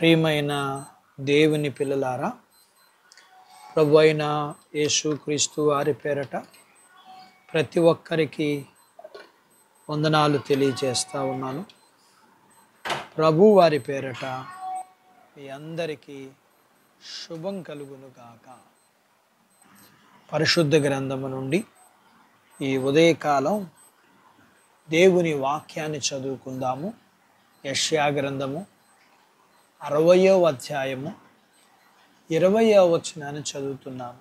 ప్రియమైన దేవుని పిల్లలారా, ప్రభు అయిన యేసుక్రీస్తు వారి పేరట ప్రతి ఒక్కరికి వందనాలు తెలియజేస్తూ ఉన్నాను. ప్రభు వారి పేరట మీ అందరికీ శుభం కలుగునుగాక. పరిశుద్ధ గ్రంథము నుండి ఈ ఉదయకాలం దేవుని వాక్యాన్ని చదువుకుందాము. యెషయా గ్రంథము 60వ అధ్యాయము 20వ వచనాన్ని చదువుతున్నాను.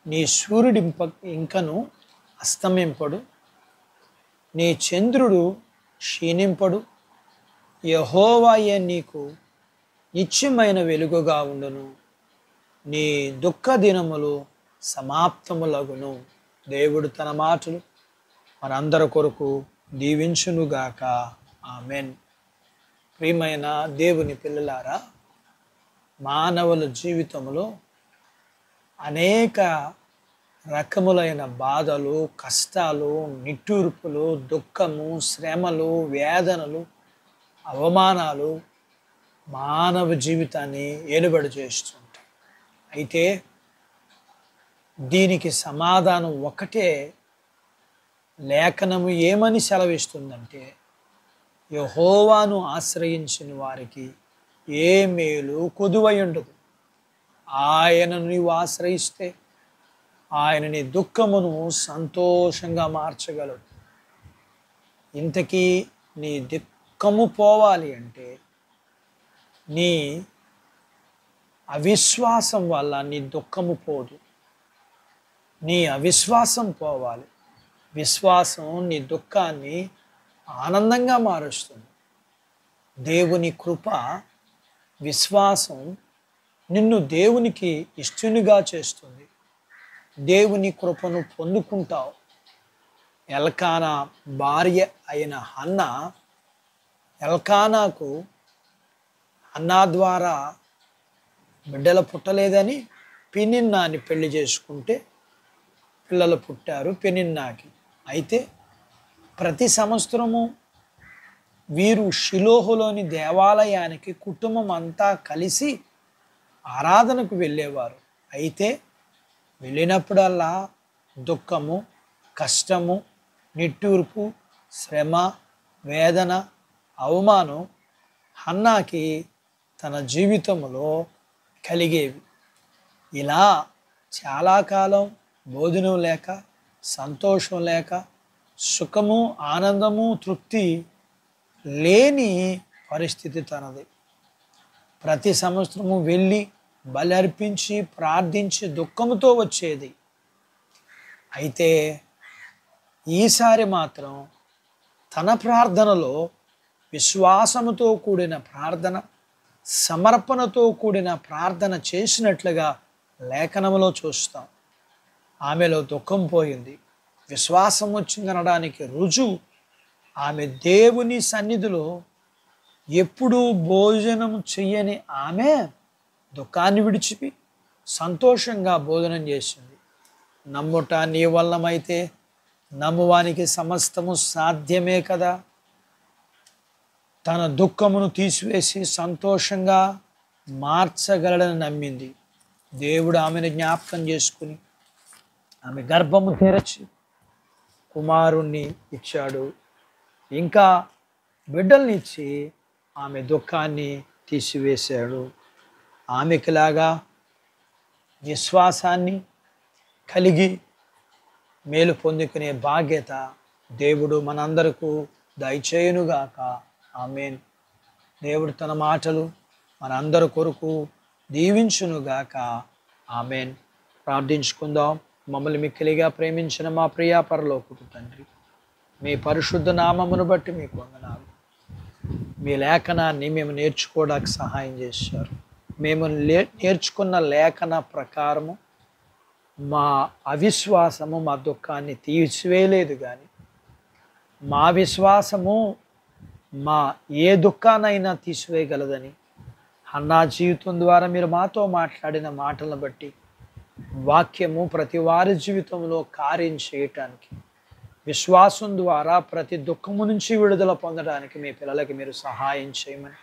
నీ సూర్యుడు ఇంకను అస్తమింపడు, నీ చంద్రుడు క్షీణింపడు. యెహోవాయే నీకు నిత్యమైన వెలుగుగా ఉండును, నీ దుఃఖ దినములు సమాప్తములగును. దేవుడు తన మాటలు మనందరి కొరకు దీవించునుగాక. ఆమెన్. ప్రియమైన దేవుని పిల్లలారా, మానవుల జీవితంలో అనేక రకములైన బాధలు, కష్టాలు, నిట్టూర్పులు, దుఃఖము, శ్రమలు, వేదనలు, అవమానాలు మానవ జీవితాన్ని ఏలుబడి చేస్తుంటాయి. అయితే దీనికి సమాధానం ఒకటే. లేఖనము ఏమని సెలవిస్తుందంటే, యెహోవాను ఆశ్రయించిన వారికి ఏ మేలు కొదువై ఉండదు. ఆయనను నీవు ఆశ్రయిస్తే ఆయన నీ దుఃఖమును సంతోషంగా మార్చగలడు. ఇంతకీ నీ దుఃఖము పోవాలి అంటే నీ అవిశ్వాసం వల్ల నీ దుఃఖము పోదు. నీ అవిశ్వాసం పోవాలి. విశ్వాసం నీ దుఃఖాన్ని ఆనందంగా మారుస్తుంది. దేవుని కృప, విశ్వాసం నిన్ను దేవునికి ఇష్టనిగా చేస్తుంది. దేవుని కృపను పొందుకుంటావు. ఎల్కానా భార్య అయిన హన్నా, ఎల్కానాకు హన్నా ద్వారా బిడ్డలు పుట్టలేదని పెనిన్నాని పెళ్లి చేసుకుంటే పిల్లలు పుట్టారు పెనిన్నాకి. అయితే ప్రతి సంవత్సరము వీరు షిలోహులోని దేవాలయానికి కుటుంబం అంతా కలిసి ఆరాధనకు వెళ్ళేవారు. అయితే వెళ్ళినప్పుడల్లా దుఃఖము, కష్టము, నిట్టూర్పు, శ్రమ, వేదన, అవమానం హన్నాకి తన జీవితంలో కలిగేవి. ఇలా చాలా కాలం భోజనం లేక, సంతోషం లేక, సుఖము, ఆనందము, తృప్తి లేని పరిస్థితి తనది. ప్రతి సంవత్సరము వెళ్ళి బలి అర్పించి ప్రార్థించి దుఃఖముతో వచ్చేది. అయితే ఈసారి మాత్రం తన ప్రార్థనలో విశ్వాసముతో కూడిన ప్రార్థన, సమర్పణతో కూడిన ప్రార్థన చేసినట్లుగా లేఖనములో చూస్తాం. ఆమెలో దుఃఖం పోయింది, విశ్వాసం వచ్చిందనడానికి రుజువు ఆమె దేవుని సన్నిధిలో ఎప్పుడూ భోజనం చెయ్యని ఆమె దుఃఖాన్ని విడిచిపి సంతోషంగా భోజనం చేసింది. నమ్ముట నీ వల్లమైతే నమ్మువానికి సమస్తము సాధ్యమే కదా. తన దుఃఖమును తీసివేసి సంతోషంగా మార్చగలడని నమ్మింది. దేవుడు ఆమెను జ్ఞాపకం చేసుకుని ఆమె గర్భము తెరచి కుమారుణ్ణి ఇచ్చాడు. ఇంకా బిడ్డల్ని ఇచ్చి ఆమె దుఃఖాన్ని తీసివేశాడు. ఆమెకిలాగా విశ్వాసాన్ని కలిగి మేలు పొందుకునే బాధ్యత దేవుడు మనందరకు దయచేయునుగాక. ఆమెన్. దేవుడు తన మాటలు మనందరి కొరకు దీవించునుగాక. ఆమెన్. ప్రార్థించుకుందాం. మమ్మల్ని మిక్కిలిగా ప్రేమించిన మా ప్రియ పరలోకపు తండ్రి, మీ పరిశుద్ధ నామమును బట్టి మీకు వందనాలు. మీ లేఖనాన్ని మేము నేర్చుకోవడానికి సహాయం చేశారు. మేము నేర్చుకున్న లేఖన ప్రకారము మా అవిశ్వాసము మా దుఃఖాన్ని తీసివేయలేదు, కానీ మా విశ్వాసము మా ఏ దుఃఖానైనా తీసివేయగలదని హన్నా జీవితం ద్వారా మీరు మాతో మాట్లాడిన మాటలను బట్టి వాక్యము ప్రతి వారి జీవితంలో కార్యం చేయటానికి విశ్వాసం ద్వారా ప్రతి దుఃఖము నుంచి విడుదల పొందడానికి మీ పిల్లలకి మీరు సహాయం చేయమని,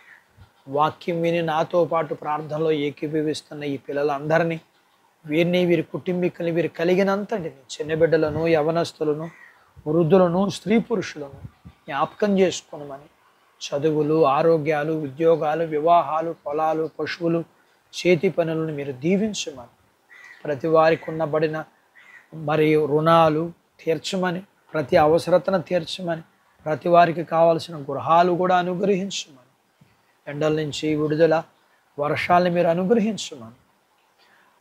వాక్యం విని నాతో పాటు ప్రార్థనలో ఏకీభవిస్తున్న ఈ పిల్లలందరినీ, వీరిని, వీరి కుటుంబీకుల్ని, వీరు కలిగినంతటిని, చిన్న బిడ్డలను, యవనస్తులను, వృద్ధులను, స్త్రీ పురుషులను జ్ఞాపకం చేసుకోనమని, చదువులు, ఆరోగ్యాలు, ఉద్యోగాలు, వివాహాలు, పొలాలు, పశువులు, చేతి పనులను మీరు దీవించమని, ప్రతి వారికి ఉన్నబడిన మరియు రుణాలు తీర్చమని, ప్రతి అవసరతను తీర్చమని, ప్రతి వారికి కావలసిన గృహాలు కూడా అనుగ్రహించమని, ఎండల నుంచి విడుదల, వర్షాలను మీరు అనుగ్రహించమని,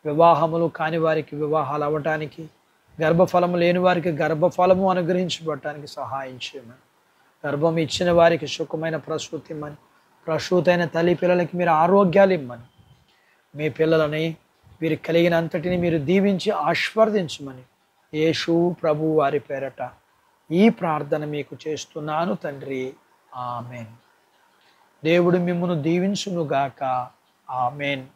వివాహములు కాని వారికి వివాహాలు అవ్వటానికి, గర్భఫలము లేని వారికి గర్భఫలము అనుగ్రహించబడటానికి సహాయం చేయమని, గర్భం ఇచ్చిన వారికి సుఖమైన ప్రసూతి ఇమ్మని, ప్రసూతైన తల్లి పిల్లలకి మీరు ఆరోగ్యాలు ఇమ్మని, మీ పిల్లలని వీరికి కలిగినంతటిని మీరు దీవించి ఆశీర్వదించమని యేసు ప్రభు వారి పేరట ఈ ప్రార్థన మీకు చేస్తున్నాను తండ్రి. ఆమెన్. దేవుడు మిమ్మును దీవించునుగాక. ఆమెన్.